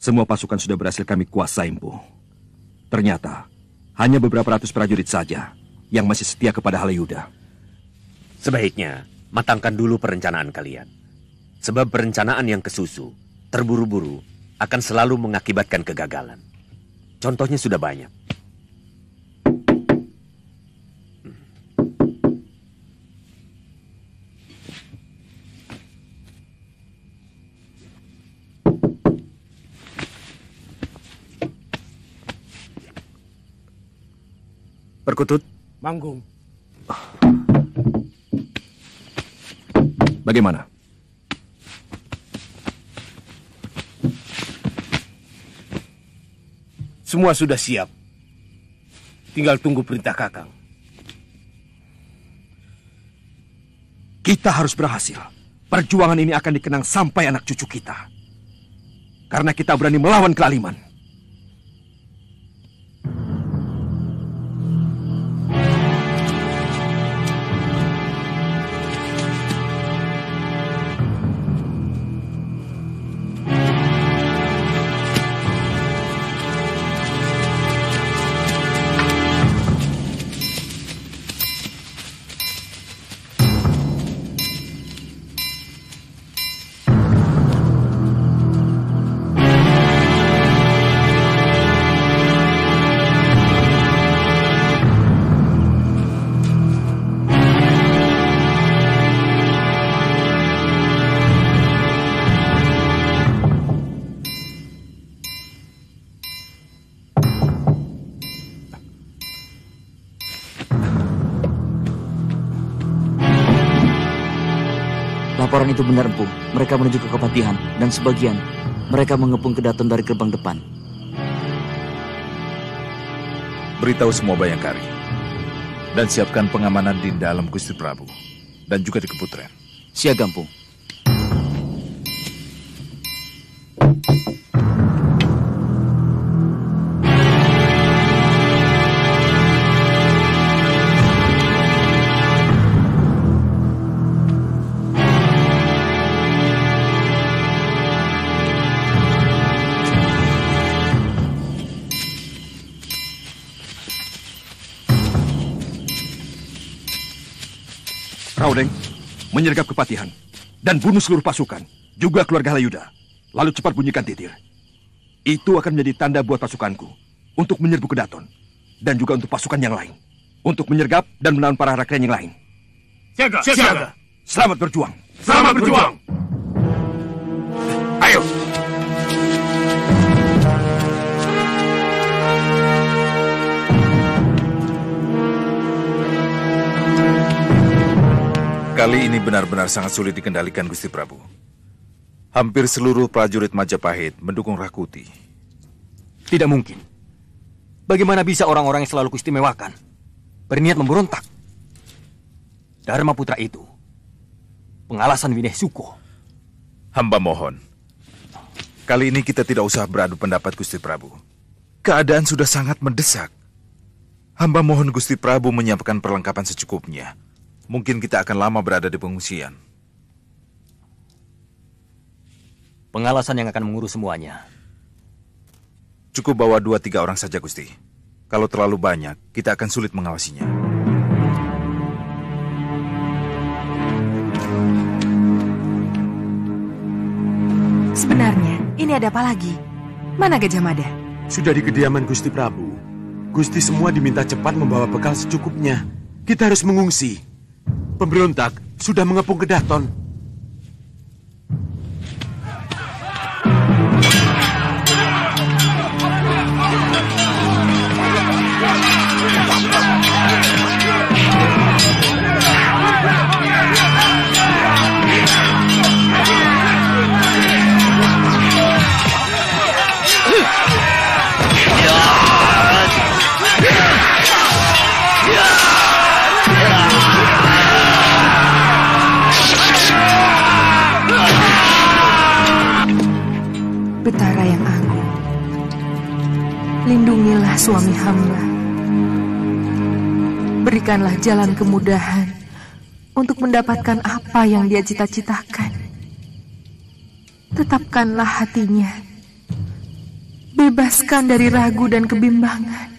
Semua pasukan sudah berhasil kami kuasai, Empu. Ternyata, hanya beberapa ratus prajurit saja yang masih setia kepada Halayuda. Sebaiknya, matangkan dulu perencanaan kalian. Sebab perencanaan yang kesusu, terburu-buru, akan selalu mengakibatkan kegagalan. Contohnya sudah banyak. Perkutut. Manggung. Bagaimana? Semua sudah siap. Tinggal tunggu perintah Kakang. Kita harus berhasil. Perjuangan ini akan dikenang sampai anak cucu kita. Karena kita berani melawan kelaliman. Laporan itu benar, Empu. Mereka menuju ke Kepatihan, dan sebagian mereka mengepung Kedaton dari gerbang depan. Beritahu semua Bayangkari, dan siapkan pengamanan di dalam Gusti Prabu, dan juga di Keputren. Siaga, Empu. Raudeng, menyergap Kepatihan dan bunuh seluruh pasukan, juga keluarga Halayuda. Lalu cepat bunyikan titir. Itu akan menjadi tanda buat pasukanku untuk menyerbu Kedaton dan juga untuk pasukan yang lain untuk menyergap dan menahan para rakyat yang lain. Siaga, siaga. Selamat berjuang. Selamat berjuang. Ayo. Kali ini benar-benar sangat sulit dikendalikan, Gusti Prabu. Hampir seluruh prajurit Majapahit mendukung Rakuti. Tidak mungkin. Bagaimana bisa orang-orang yang selalu kuistimewakan berniat memberontak? Dharma Putra itu pengalasan Wineh Suko. Hamba mohon. Kali ini kita tidak usah beradu pendapat, Gusti Prabu. Keadaan sudah sangat mendesak. Hamba mohon Gusti Prabu menyiapkan perlengkapan secukupnya. Mungkin kita akan lama berada di pengungsian. Pengalasan yang akan mengurus semuanya. Cukup bawa 2-3 orang saja, Gusti. Kalau terlalu banyak, kita akan sulit mengawasinya. Sebenarnya, ini ada apa lagi? Mana Gajah Mada? Sudah di kediaman Gusti Prabu. Gusti semua diminta cepat membawa bekal secukupnya. Kita harus mengungsi. Pemberontak sudah mengepung Kedaton. Betara yang agung, lindungilah suami hamba. Berikanlah jalan kemudahan untuk mendapatkan apa yang dia cita-citakan. Tetapkanlah hatinya Bebaskan dari ragu dan kebimbangan.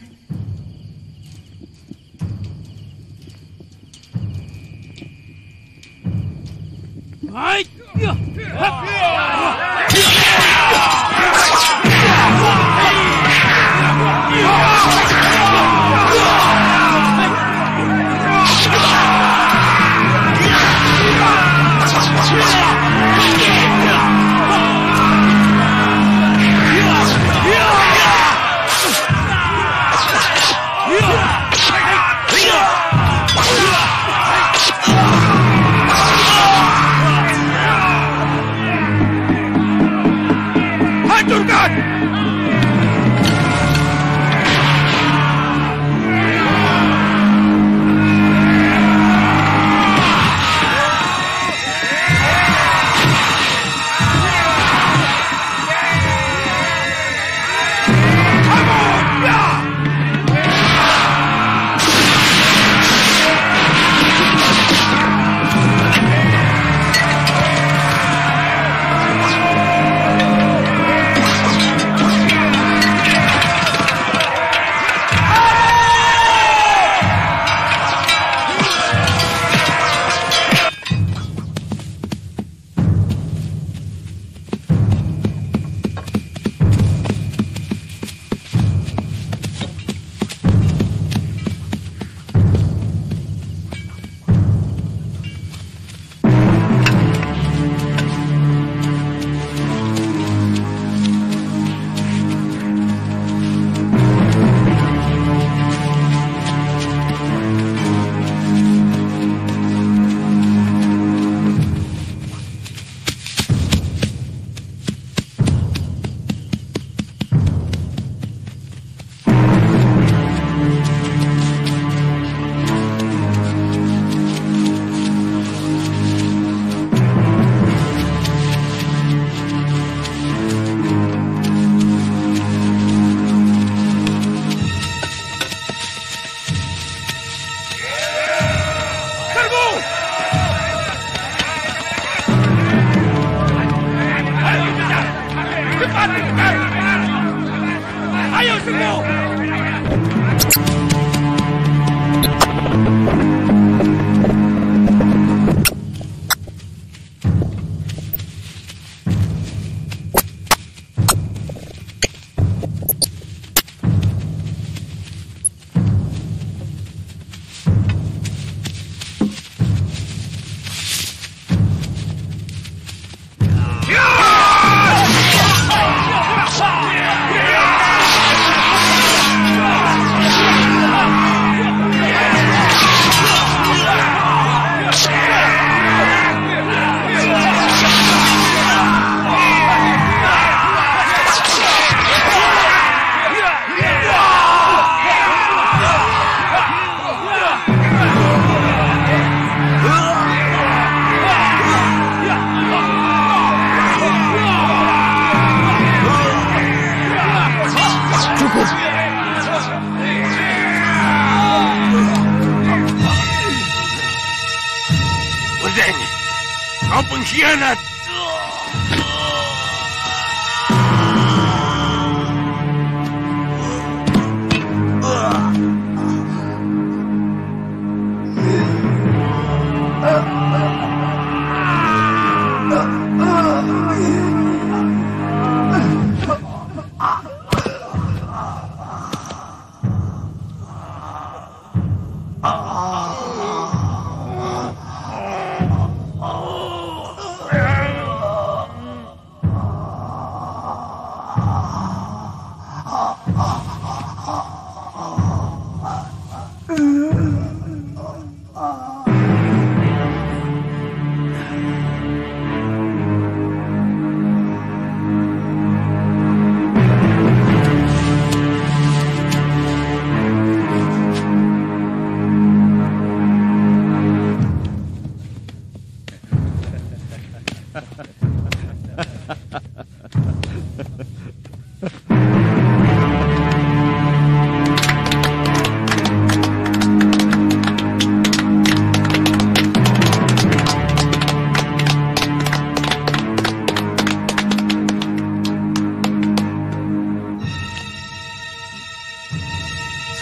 Kau pengkhianat!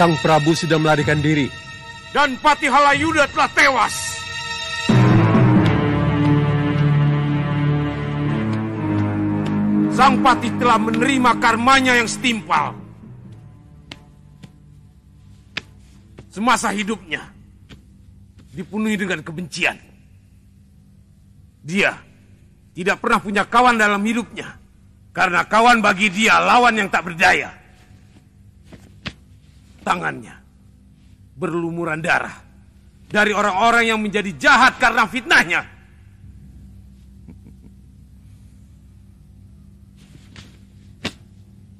Sang Prabu sudah melarikan diri. Dan Patih Halayuda telah tewas. Sang Patih telah menerima karmanya yang setimpal. Semasa hidupnya dipenuhi dengan kebencian. Dia tidak pernah punya kawan dalam hidupnya, karena kawan bagi dia lawan yang tak berdaya. Tangannya berlumuran darah dari orang-orang yang menjadi jahat karena fitnahnya.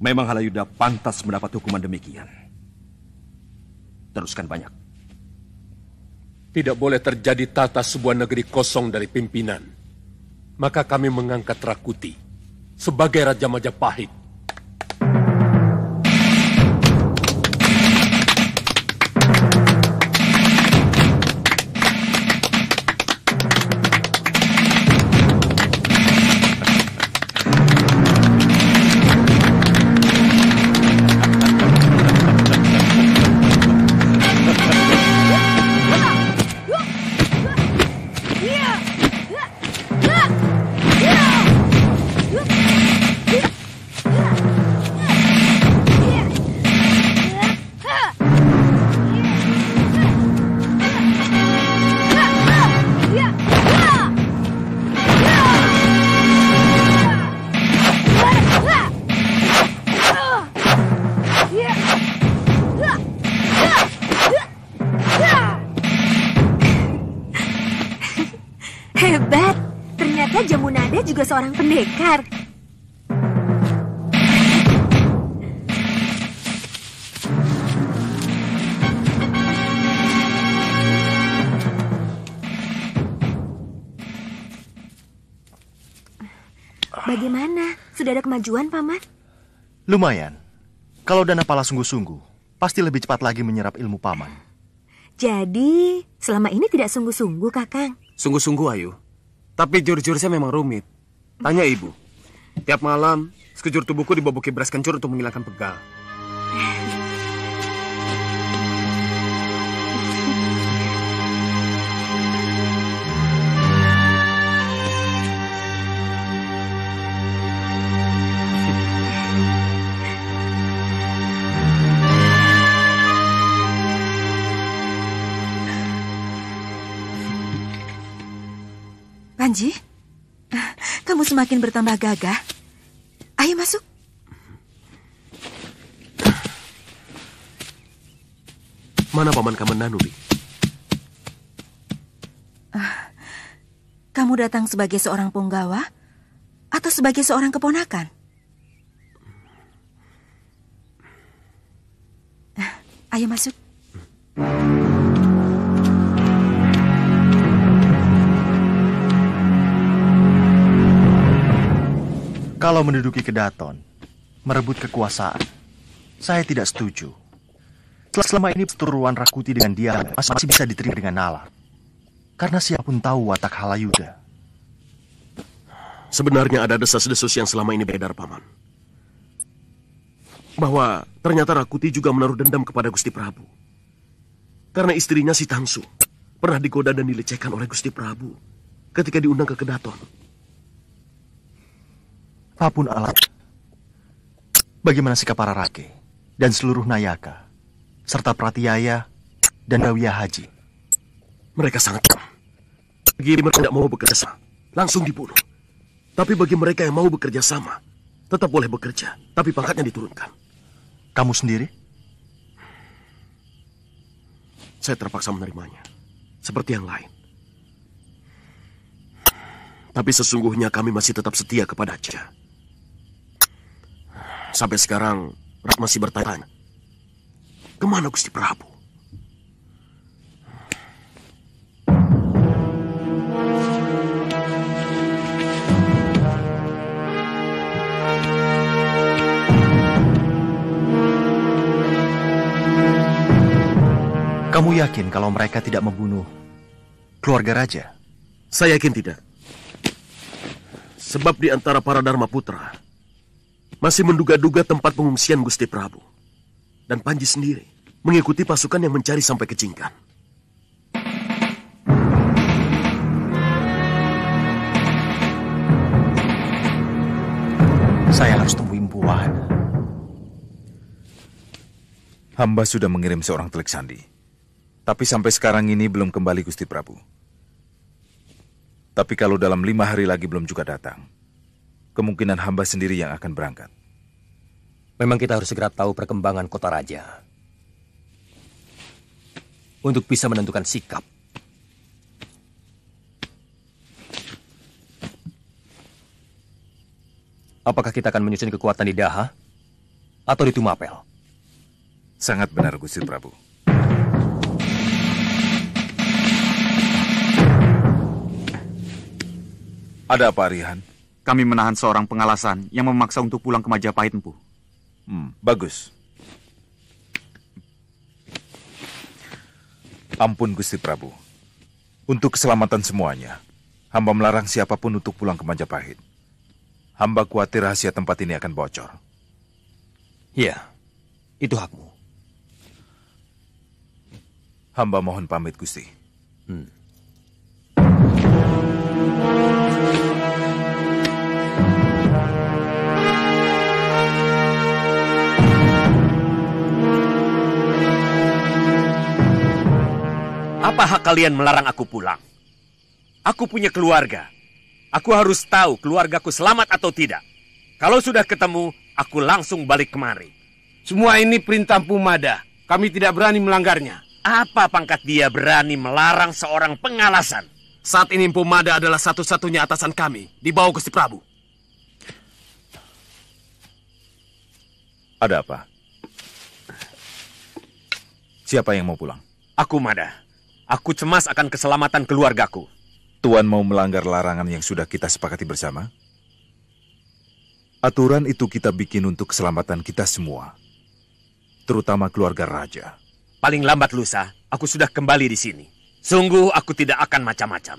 Memang Halayuda pantas mendapat hukuman demikian. Teruskan banyak. Tidak boleh terjadi tata sebuah negeri kosong dari pimpinan. Maka kami mengangkat Rakuti sebagai Raja Majapahit. Hebat, ternyata Jamunada juga seorang pendekar. Bagaimana? Sudah ada kemajuan, Paman? Lumayan. Kalau Danapala sungguh-sungguh, pasti lebih cepat lagi menyerap ilmu Paman. Jadi, selama ini tidak sungguh-sungguh, Kakang? Sungguh-sungguh, Ayu. Tapi jurus-jurusnya memang rumit. Tanya Ibu. Tiap malam, sekejur tubuhku diboboki beras kencur untuk menghilangkan pegal. Panji, kamu semakin bertambah gagah. Ayo masuk. Mana Paman Kamenanuri? Kamu datang sebagai seorang punggawa atau sebagai seorang keponakan? Ayo masuk. Kalau menduduki Kedaton, merebut kekuasaan, saya tidak setuju. Selama ini perturuan Rakuti dengan dia masih bisa diterima dengan nalar. Karena siapapun tahu watak Halayuda. Sebenarnya ada desas-desus yang selama ini beredar, Paman. Bahwa ternyata Rakuti juga menaruh dendam kepada Gusti Prabu. Karena istrinya si Tangsu pernah digoda dan dilecehkan oleh Gusti Prabu ketika diundang ke Kedaton. Apapun alat, bagaimana sikap para rake dan seluruh Nayaka, serta Pratiyaya dan Dawiya Haji? Mereka sangat keram. Bagi mereka tidak mau bekerja sama, langsung dibunuh. Tapi bagi mereka yang mau bekerja sama, tetap boleh bekerja, tapi pangkatnya diturunkan. Kamu sendiri? Saya terpaksa menerimanya, seperti yang lain. Tapi sesungguhnya kami masih tetap setia kepada Aja. Sampai sekarang, Rat masih bertanya, kemana Gusti Prabu? Kamu yakin kalau mereka tidak membunuh keluarga raja? Saya yakin tidak. Sebab di antara para Dharma Putra masih menduga-duga tempat pengungsian Gusti Prabu. Dan Panji sendiri mengikuti pasukan yang mencari sampai ke Jingkan. Saya harus temui Empuan. Hamba sudah mengirim seorang telik sandi. Tapi sampai sekarang ini belum kembali Gusti Prabu. Tapi kalau dalam 5 hari lagi belum juga datang, kemungkinan hamba sendiri yang akan berangkat. Memang kita harus segera tahu perkembangan kota raja. Untuk bisa menentukan sikap. Apakah kita akan menyusun kekuatan di Daha atau di Tumapel? Sangat benar, Gusti Prabu. Ada apa, Arihan? Kami menahan seorang pengalasan yang memaksa untuk pulang ke Majapahit, Empu. Bagus. Ampun, Gusti Prabu. Untuk keselamatan semuanya, hamba melarang siapapun untuk pulang ke Majapahit. Hamba khawatir rahasia tempat ini akan bocor. Iya, itu hakmu. Hamba mohon pamit, Gusti. Apa hak kalian melarang aku pulang? Aku punya keluarga. Aku harus tahu keluargaku selamat atau tidak. Kalau sudah ketemu, aku langsung balik kemari. Semua ini perintah Empu Mada. Kami tidak berani melanggarnya. Apa pangkat dia berani melarang seorang pengalasan? Saat ini Empu Mada adalah satu-satunya atasan kami di bawah Gusti Prabu. Ada apa? Siapa yang mau pulang? Aku, Mada. Aku cemas akan keselamatan keluargaku. Tuan mau melanggar larangan yang sudah kita sepakati bersama? Aturan itu kita bikin untuk keselamatan kita semua. Terutama keluarga raja. Paling lambat lusa, aku sudah kembali di sini. Sungguh aku tidak akan macam-macam.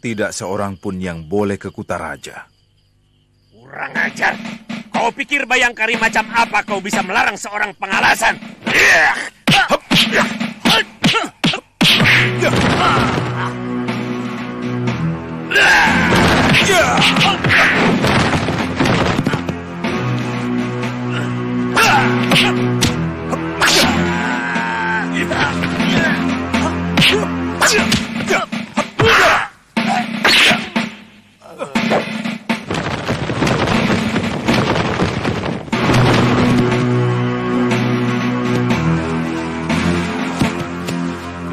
Tidak seorang pun yang boleh ke Kuta Raja. Kurang ajar. Kau pikir Bayangkari macam apa kau bisa melarang seorang pengalasan?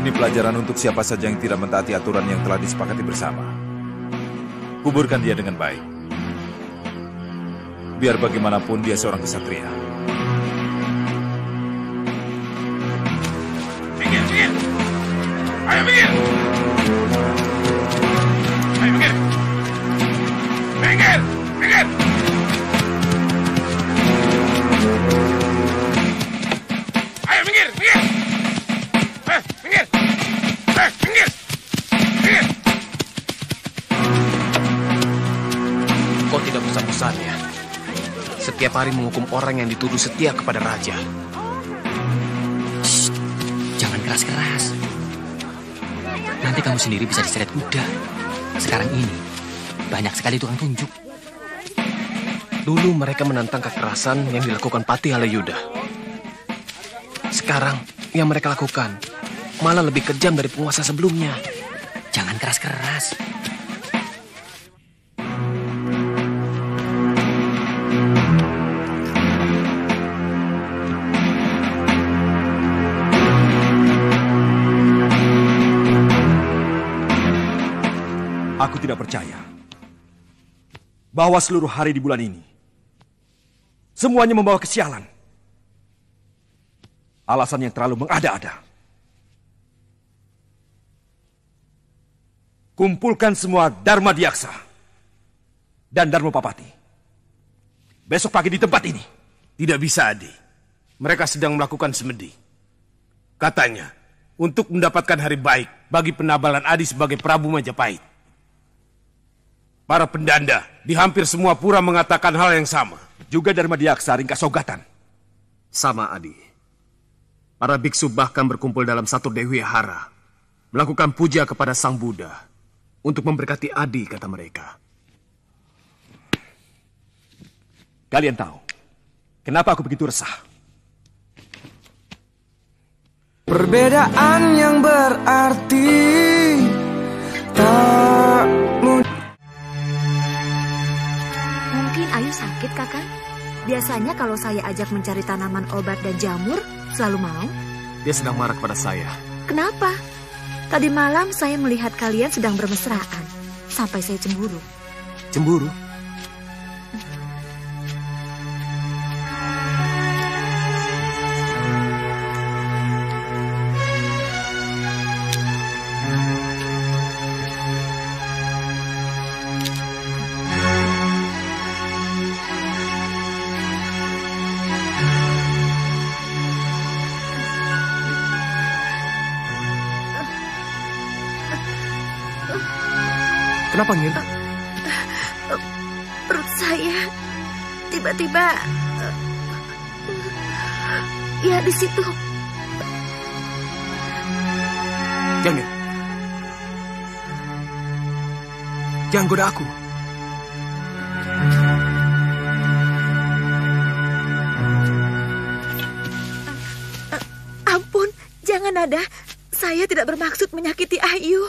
Ini pelajaran untuk siapa saja yang tidak mentaati aturan yang telah disepakati bersama. Kuburkan dia dengan baik. Biar bagaimanapun dia seorang kesatria. Minggir, minggir. Ayo minggir. Ayo minggir. Minggir, minggir. Ayo minggir, minggir. Minggir. Minggir. Minggir. Kau tidak bosan-bosannya setiap hari menghukum orang yang dituduh setia kepada raja. Shh, jangan keras-keras. Nanti kamu sendiri bisa diseret kuda. Sekarang ini banyak sekali tukang tunjuk. Dulu mereka menantang kekerasan yang dilakukan Patih Halayuda. Sekarang yang mereka lakukan malah lebih kejam dari penguasa sebelumnya. Jangan keras-keras. Aku tidak percaya bahwa seluruh hari di bulan ini semuanya membawa kesialan. Alasan yang terlalu mengada-ada. Kumpulkan semua Dharma Diaksa dan Dharma Papati. Besok pagi di tempat ini. Tidak bisa, Adi. Mereka sedang melakukan semedi. Katanya, untuk mendapatkan hari baik bagi penabalan Adi sebagai Prabu Majapahit. Para pendanda di hampir semua pura mengatakan hal yang sama. Juga Dharma Diaksa Ringkas Sogatan. Sama, Adi. Para biksu bahkan berkumpul dalam satu Dewi Hara, melakukan puja kepada Sang Buddha untuk memberkati Adi, kata mereka. Kalian tahu kenapa aku begitu resah? Perbedaan yang berarti tak mudah. Mungkin Ayu sakit, Kakang. Biasanya kalau saya ajak mencari tanaman obat dan jamur, selalu mau. Dia sedang marah kepada saya. Kenapa? Tadi malam saya melihat kalian sedang bermesraan. Sampai saya cemburu. Cemburu? Kenapa, Ngin? Perut saya tiba-tiba... ya, di situ. Jangan. Jangan goda aku. Ampun, jangan, Nada. Saya tidak bermaksud menyakiti Ayu.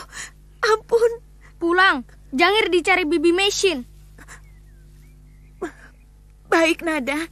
Ampun. Pulang. Jangir dicari Bibi Mesin. Baik, Nada.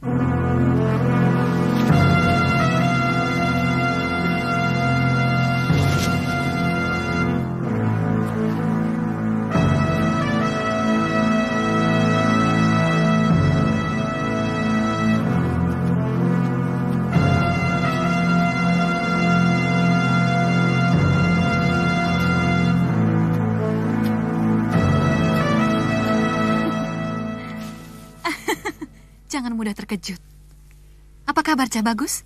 Jangan mudah terkejut. Apa kabar, Cah Bagus?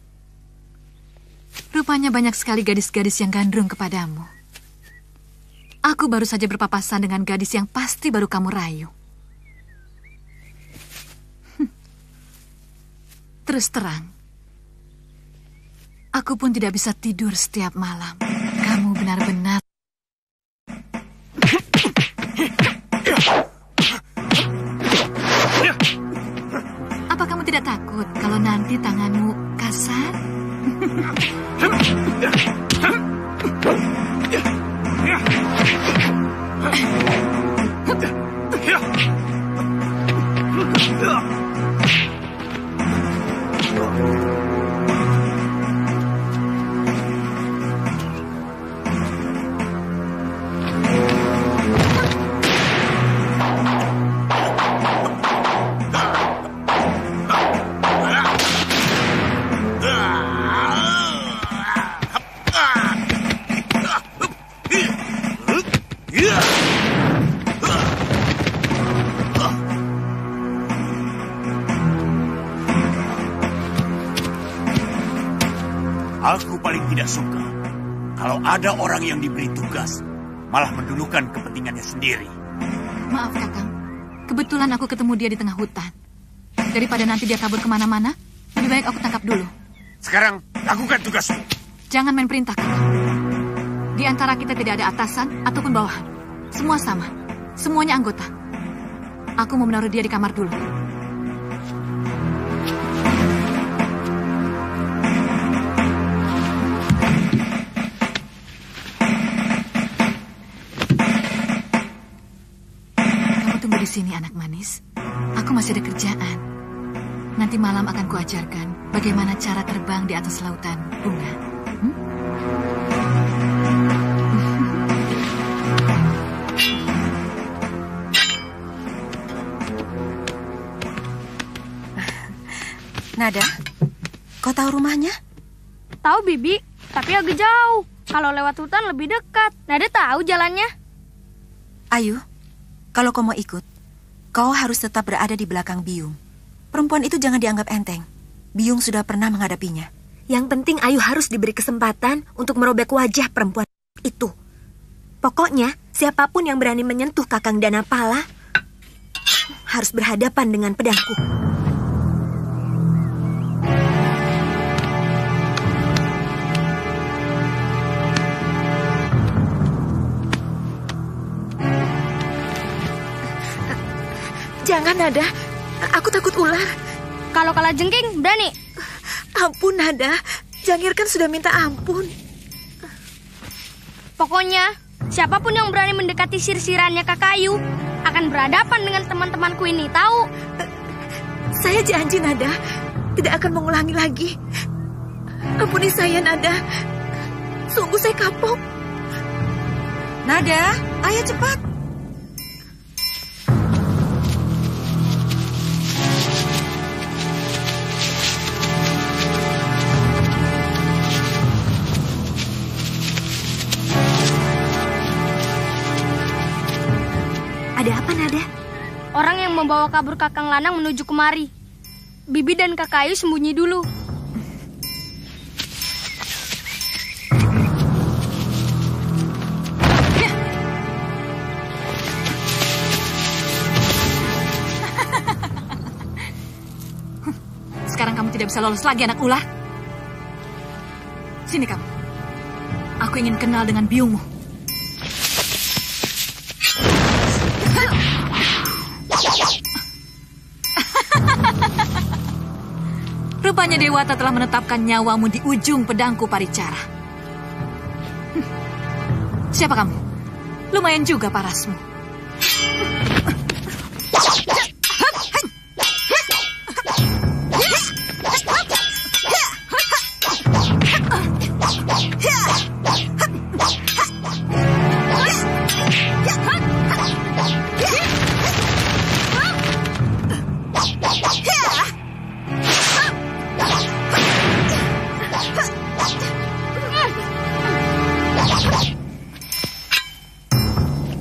Rupanya banyak sekali gadis-gadis yang gandrung kepadamu. Aku baru saja berpapasan dengan gadis yang pasti baru kamu rayu. Terus terang, aku pun tidak bisa tidur setiap malam. Kamu benar-benar... Apa kamu tidak takut kalau nanti tanganmu kasar? Aku paling tidak suka kalau ada orang yang diberi tugas malah mendulukan kepentingannya sendiri. Maaf, Kakang. Kebetulan aku ketemu dia di tengah hutan. Daripada nanti dia kabur kemana-mana, lebih baik aku tangkap dulu. Sekarang, lakukan tugasmu. Jangan main perintah, Kakang. Di antara kita tidak ada atasan ataupun bawahan. Semua sama. Semuanya anggota. Aku mau menaruh dia di kamar dulu. Tunggu di sini, anak manis. Aku masih ada kerjaan. Nanti malam akan kuajarkan bagaimana cara terbang di atas lautan bunga. Nada, kau tahu rumahnya? Tahu, Bibi, tapi agak jauh. Kalau lewat hutan lebih dekat. Nada tahu jalannya. Ayu, kalau kau mau ikut, kau harus tetap berada di belakang Biung. Perempuan itu jangan dianggap enteng. Biung sudah pernah menghadapinya. Yang penting Ayu harus diberi kesempatan untuk merobek wajah perempuan itu. Pokoknya, siapapun yang berani menyentuh Kakang Danapala harus berhadapan dengan pedangku. Jangan, Nada. Aku takut ular. Kalau kalah jengking, berani? Ampun, Nada. Jangir kan sudah minta ampun. Pokoknya, siapapun yang berani mendekati sirsirannya Kakak Ayu akan berhadapan dengan teman-temanku ini, tahu? Saya janji, Nada. Tidak akan mengulangi lagi. Ampuni saya, Nada. Sungguh saya kapok. Nada, ayo cepat. Ada apa, Nada? Orang yang membawa kabur Kakang Lanang menuju kemari. Bibi dan Kakak Ayu sembunyi dulu. Sekarang kamu tidak bisa lolos lagi, anak ular. Sini kamu. Aku ingin kenal dengan biungmu. Rupanya Dewata telah menetapkan nyawamu di ujung pedangku Paricara. Siapa kamu? Lumayan juga parasmu.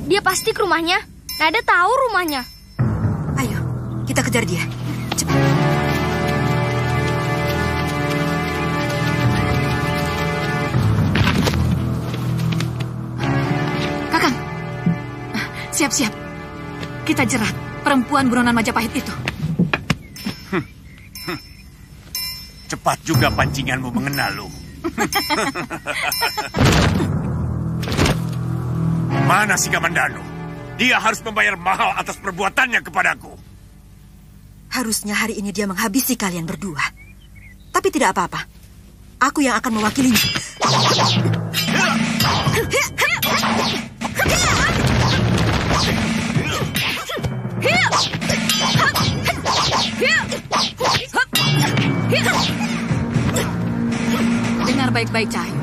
Dia pasti ke rumahnya. Nada tahu rumahnya. Ayo, kita kejar dia. Cepat. Kakang, siap-siap. Kita jerat perempuan buronan Majapahit itu. Cepat juga pancinganmu mengenal lu. Mana si Kamandanu? Dia harus membayar mahal atas perbuatannya kepadaku. Harusnya hari ini dia menghabisi kalian berdua. Tapi tidak apa-apa. Aku yang akan mewakilinya. Dengar baik-baik, Cahyo.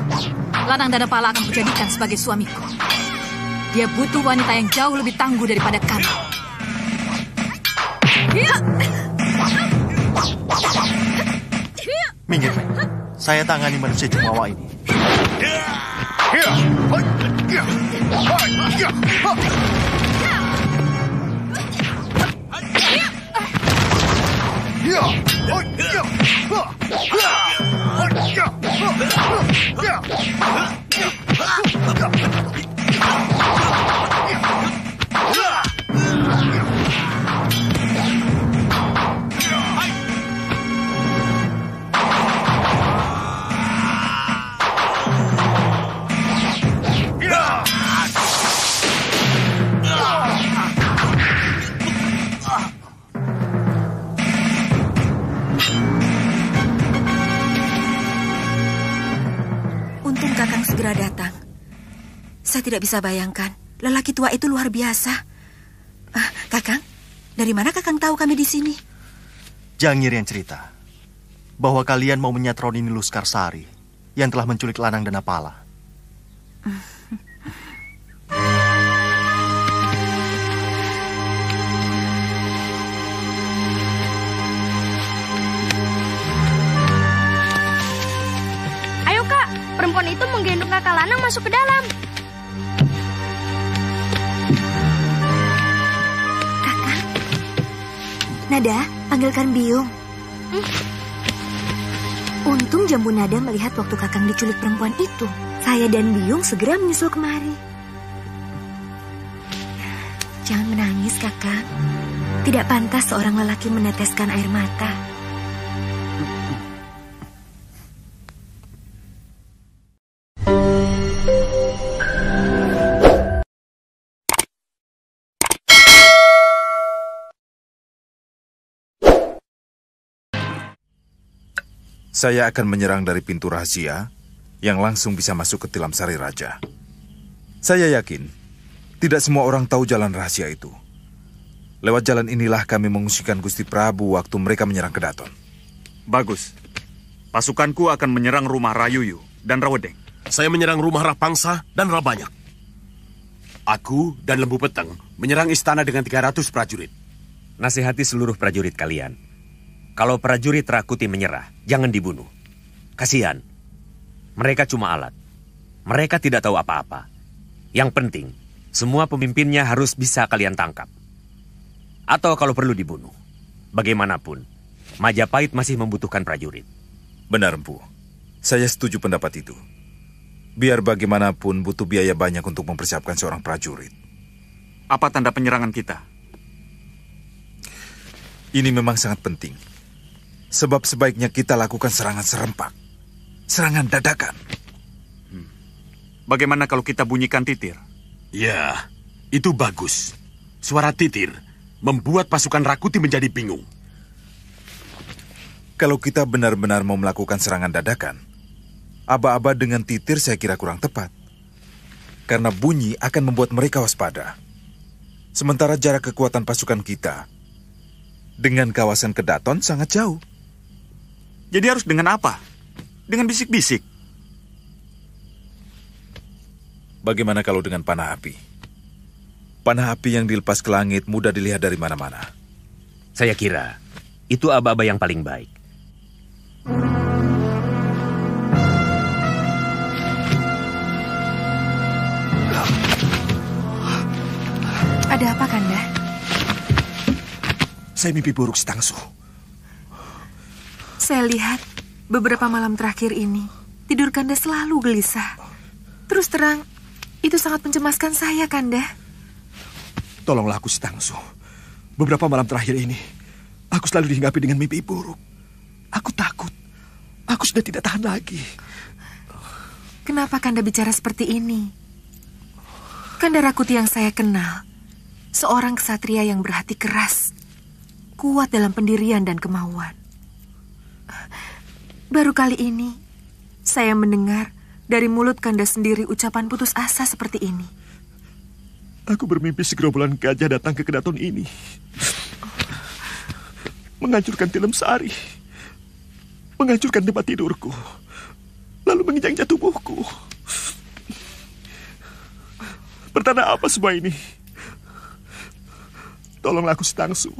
Lanang Danapala akan kujadikan sebagai suamiku. Dia butuh wanita yang jauh lebih tangguh daripada kami. Minggir, saya tangani manusia jumawa ini. Untung Kakang segera datang. Saya tidak bisa bayangkan, lelaki tua itu luar biasa. Kakang, dari mana Kakang tahu kami di sini? Jangir yang cerita bahwa kalian mau menyatroni Niluskar Sari yang telah menculik Lanang Danapala. Ayo Kak, perempuan itu menggendong Kakak Lanang masuk ke dalam. Nada, panggilkan Biung. Untung Jambu Nada melihat waktu Kakang diculik perempuan itu. Saya dan Biung segera menyusul kemari. Jangan menangis, Kakang. Tidak pantas seorang lelaki meneteskan air mata. Saya akan menyerang dari pintu rahasia yang langsung bisa masuk ke tilam sari raja. Saya yakin tidak semua orang tahu jalan rahasia itu. Lewat jalan inilah kami mengungsikan Gusti Prabu waktu mereka menyerang Kedaton. Bagus. Pasukanku akan menyerang rumah Rayuyu dan Rawedeng. Saya menyerang rumah Rapangsa dan Rabanyak. Aku dan Lembu Peteng menyerang istana dengan 300 prajurit. Nasihati seluruh prajurit kalian. Kalau prajurit Rakuti menyerah, jangan dibunuh. Kasihan. Mereka cuma alat. Mereka tidak tahu apa-apa. Yang penting, semua pemimpinnya harus bisa kalian tangkap. Atau kalau perlu dibunuh. Bagaimanapun, Majapahit masih membutuhkan prajurit. Benar, Empu. Saya setuju pendapat itu. Biar bagaimanapun butuh biaya banyak untuk mempersiapkan seorang prajurit. Apa tanda penyerangan kita? Ini memang sangat penting. Sebab sebaiknya kita lakukan serangan serempak. Serangan dadakan. Bagaimana kalau kita bunyikan titir? Ya, itu bagus. Suara titir membuat pasukan Rakuti menjadi bingung. Kalau kita benar-benar mau melakukan serangan dadakan, aba-aba dengan titir saya kira kurang tepat. Karena bunyi akan membuat mereka waspada. Sementara jarak kekuatan pasukan kita dengan kawasan Kedaton sangat jauh. Jadi harus dengan apa? Dengan bisik-bisik. Bagaimana kalau dengan panah api? Panah api yang dilepas ke langit mudah dilihat dari mana-mana. Saya kira itu aba-aba yang paling baik. Ada apa, Kanda? Saya mimpi buruk, Stangsu. Saya lihat beberapa malam terakhir ini tidur Kanda selalu gelisah. Terus terang, itu sangat mencemaskan saya, Kanda. Tolonglah aku, Stangsu. Beberapa malam terakhir ini, aku selalu dihinggapi dengan mimpi buruk. Aku takut. Aku sudah tidak tahan lagi. Kenapa Kanda bicara seperti ini? Kanda Rakuti yang saya kenal, seorang ksatria yang berhati keras, kuat dalam pendirian dan kemauan. Baru kali ini, saya mendengar dari mulut Kanda sendiri ucapan putus asa seperti ini. Aku bermimpi segerombolan gajah datang ke Kedaton ini. Menghancurkan tilam sari. Menghancurkan tempat tidurku. Lalu menginjak tubuhku. Bertanda apa semua ini? Tolonglah aku, Stangsu.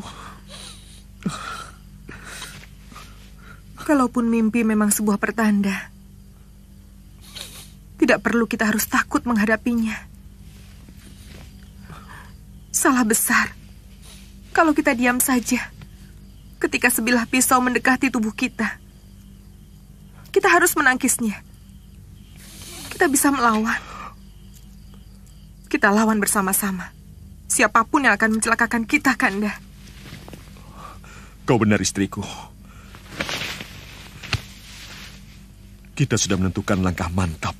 Kalaupun mimpi memang sebuah pertanda, tidak perlu kita harus takut menghadapinya. Salah besar kalau kita diam saja ketika sebilah pisau mendekati tubuh kita. Kita harus menangkisnya. Kita bisa melawan. Kita lawan bersama-sama. Siapapun yang akan mencelakakan kita, Kanda. Kau benar, istriku. Kita sudah menentukan langkah mantap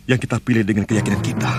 yang kita pilih dengan keyakinan kita.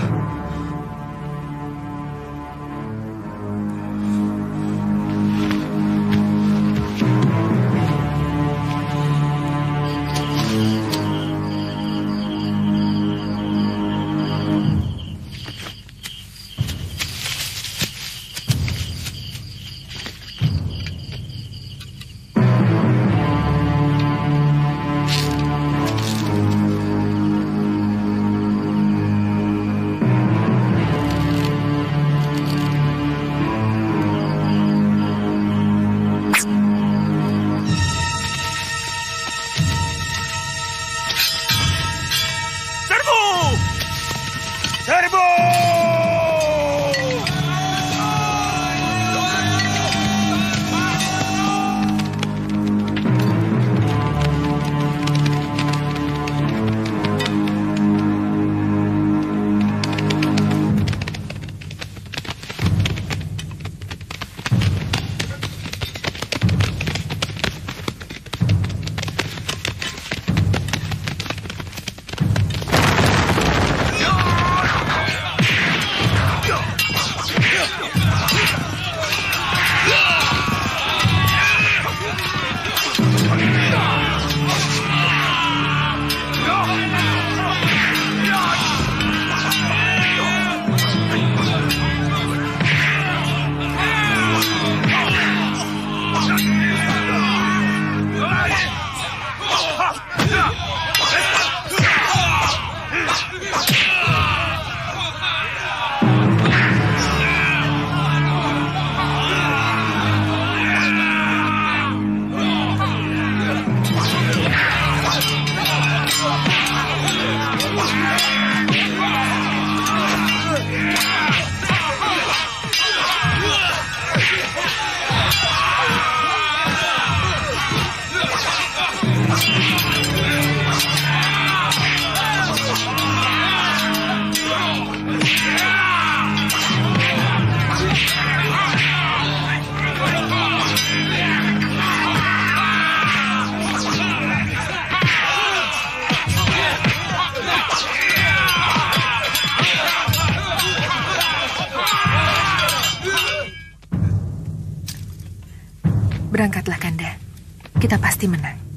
Berangkatlah, Kanda. Kita pasti menang.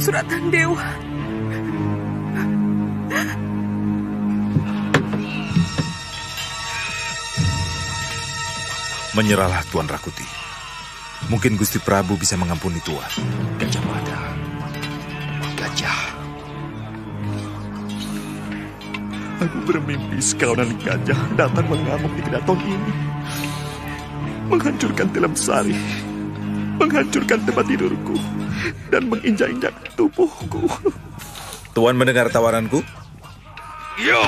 Suratan dewa. Menyerahlah Tuan Rakuti. Mungkin Gusti Prabu bisa mengampuni Tuan. Gajah Mada. Gajah. Aku bermimpi sekawanan gajah datang mengamuk di keraton ini. Menghancurkan Tilam Sari. Menghancurkan tempat tidurku. Dan menginjak-injak tubuhku. Tuan mendengar tawaranku? Ya.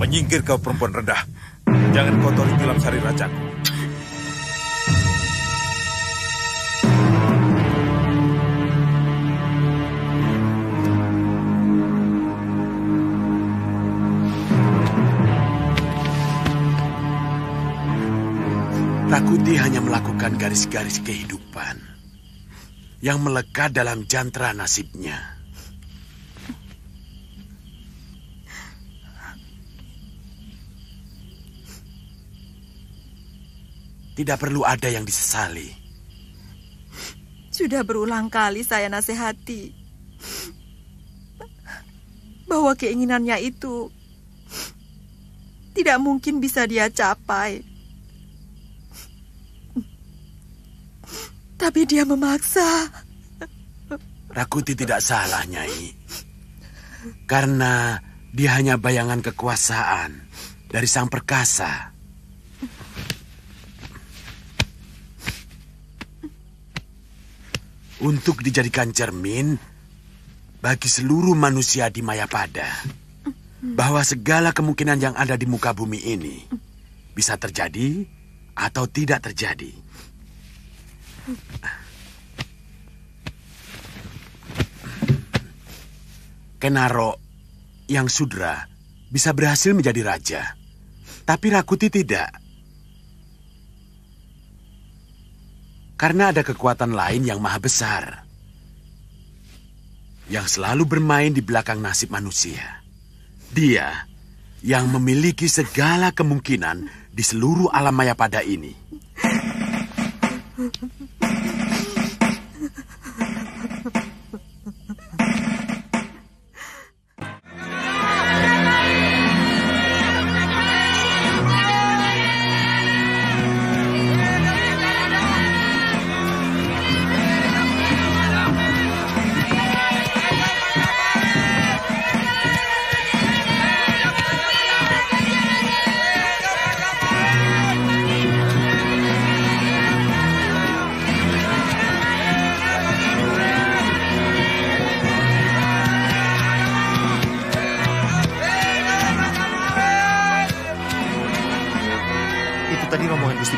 Menyingkir kau perempuan rendah. Jangan kotori Tilam Sari rajaku. Rakuti hanya melakukan garis-garis kehidupan yang melekat dalam jantra nasibnya. Tidak perlu ada yang disesali. Sudah berulang kali saya nasihati bahwa keinginannya itu tidak mungkin bisa dia capai. Tapi dia memaksa. Rakuti tidak salah, Nyai. Karena dia hanya bayangan kekuasaan dari Sang Perkasa. Untuk dijadikan cermin bagi seluruh manusia di Mayapada. Bahwa segala kemungkinan yang ada di muka bumi ini bisa terjadi atau tidak terjadi. Kenaro yang sudra bisa berhasil menjadi raja. Tapi Rakuti tidak. Karena ada kekuatan lain yang maha besar. Yang selalu bermain di belakang nasib manusia. Dia yang memiliki segala kemungkinan di seluruh alam Mayapada ini.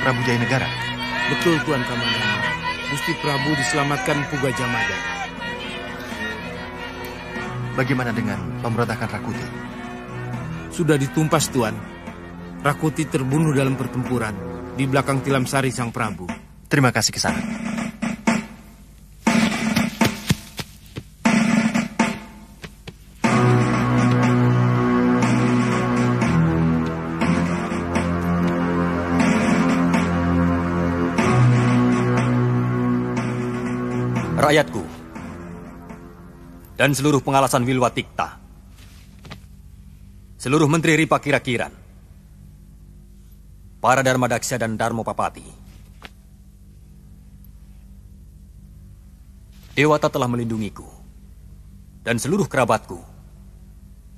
Prabu Jaya Negara. Betul Tuan Kamandanu. Gusti Prabu diselamatkan Empu Gajah Mada. Bagaimana dengan pemberontakan Rakuti? Sudah ditumpas Tuan. Rakuti terbunuh dalam pertempuran di belakang Tilam Sari Sang Prabu. Terima kasih Kisana. Rakyatku dan seluruh pengalasan Wilwatikta, seluruh menteri Ripa Kira-Kiran, para Dharma Daksya dan Darmo Papati, Dewata telah melindungiku dan seluruh kerabatku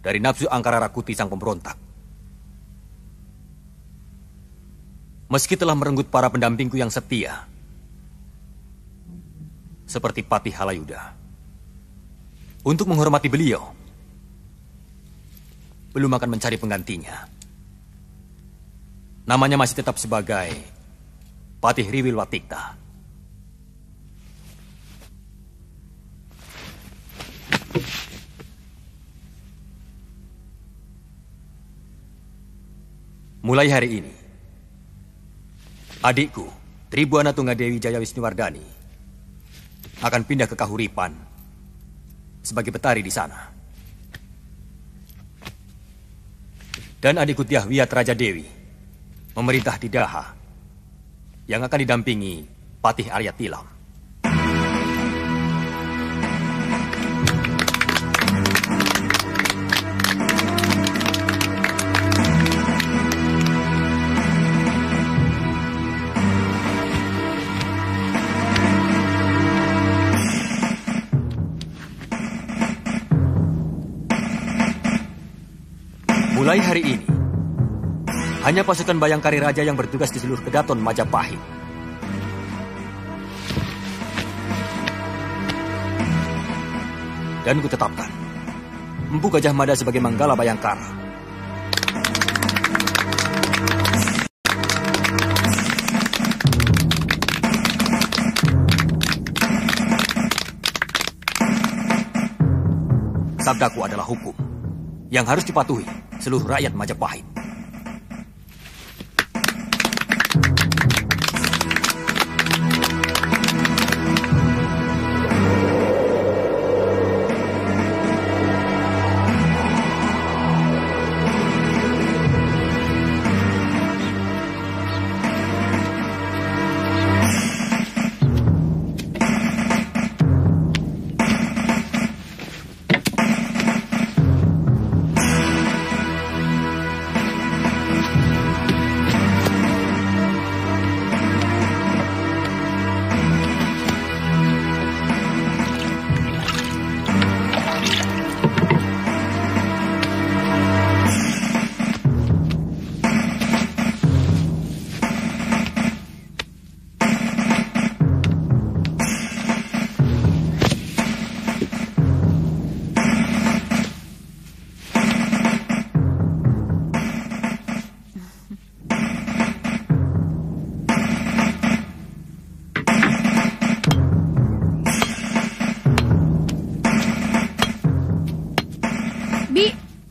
dari nafsu angkara Rakuti sang pemberontak. Meski telah merenggut para pendampingku yang setia, seperti Patih Halayuda. Untuk menghormati beliau, belum akan mencari penggantinya. Namanya masih tetap sebagai Patih Riwilwatikta. Mulai hari ini, adikku, Tribuana Tunggadewi Jaya Wisnuwardani, akan pindah ke Kahuripan sebagai petari di sana. Dan adikku Tiah Wiyat Raja Dewi memerintah di Daha yang akan didampingi Patih Arya Tilam. Mulai hari ini, hanya pasukan Bayangkari Raja yang bertugas di seluruh Kedaton Majapahit. Dan kutetapkan Empu Gajah Mada sebagai Manggala Bayangkara. Sabdaku adalah hukum yang harus dipatuhi seluruh rakyat Majapahit.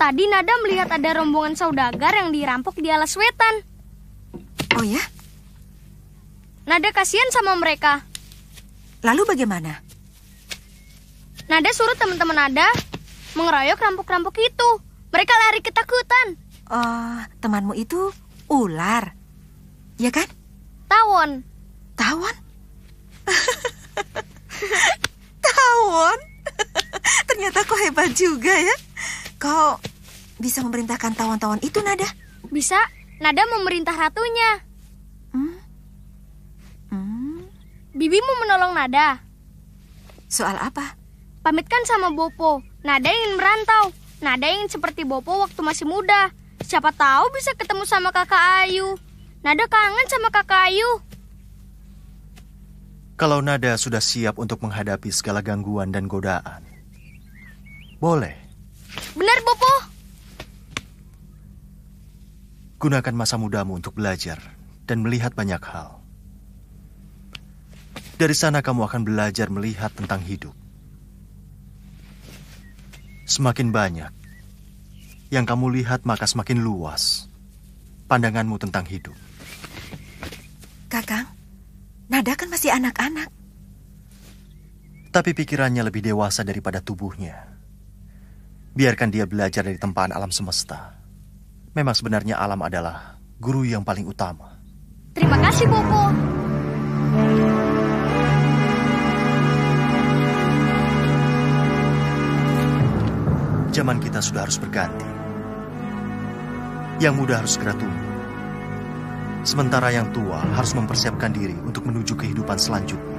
Tadi Nada melihat ada rombongan saudagar yang dirampok di Alas Wetan. Oh ya? Nada kasihan sama mereka. Lalu bagaimana? Nada suruh teman-teman Nada mengeroyok rampok-rampok itu. Mereka lari ketakutan. Oh, temanmu itu ular, ya kan? Tawon. Tawon? Tawon? Ternyata kau hebat juga ya. Kau bisa memerintahkan tawon-tawon itu, Nada? Bisa. Nada memerintah ratunya. Bibi mau menolong Nada. Soal apa? Pamitkan sama Bopo. Nada ingin merantau. Nada ingin seperti Bopo waktu masih muda. Siapa tahu bisa ketemu sama Kakak Ayu. Nada kangen sama Kakak Ayu. Kalau Nada sudah siap untuk menghadapi segala gangguan dan godaan, boleh. Benar, Bopo. Gunakan masa mudamu untuk belajar dan melihat banyak hal. Dari sana kamu akan belajar melihat tentang hidup. Semakin banyak yang kamu lihat, maka semakin luas pandanganmu tentang hidup. Kakang, Nada kan masih anak-anak. Tapi pikirannya lebih dewasa daripada tubuhnya. Biarkan dia belajar dari tempaan alam semesta. Memang sebenarnya alam adalah guru yang paling utama. Terima kasih, Bopo. Zaman kita sudah harus berganti. Yang muda harus segera tumbuh. Sementara yang tua harus mempersiapkan diri untuk menuju kehidupan selanjutnya.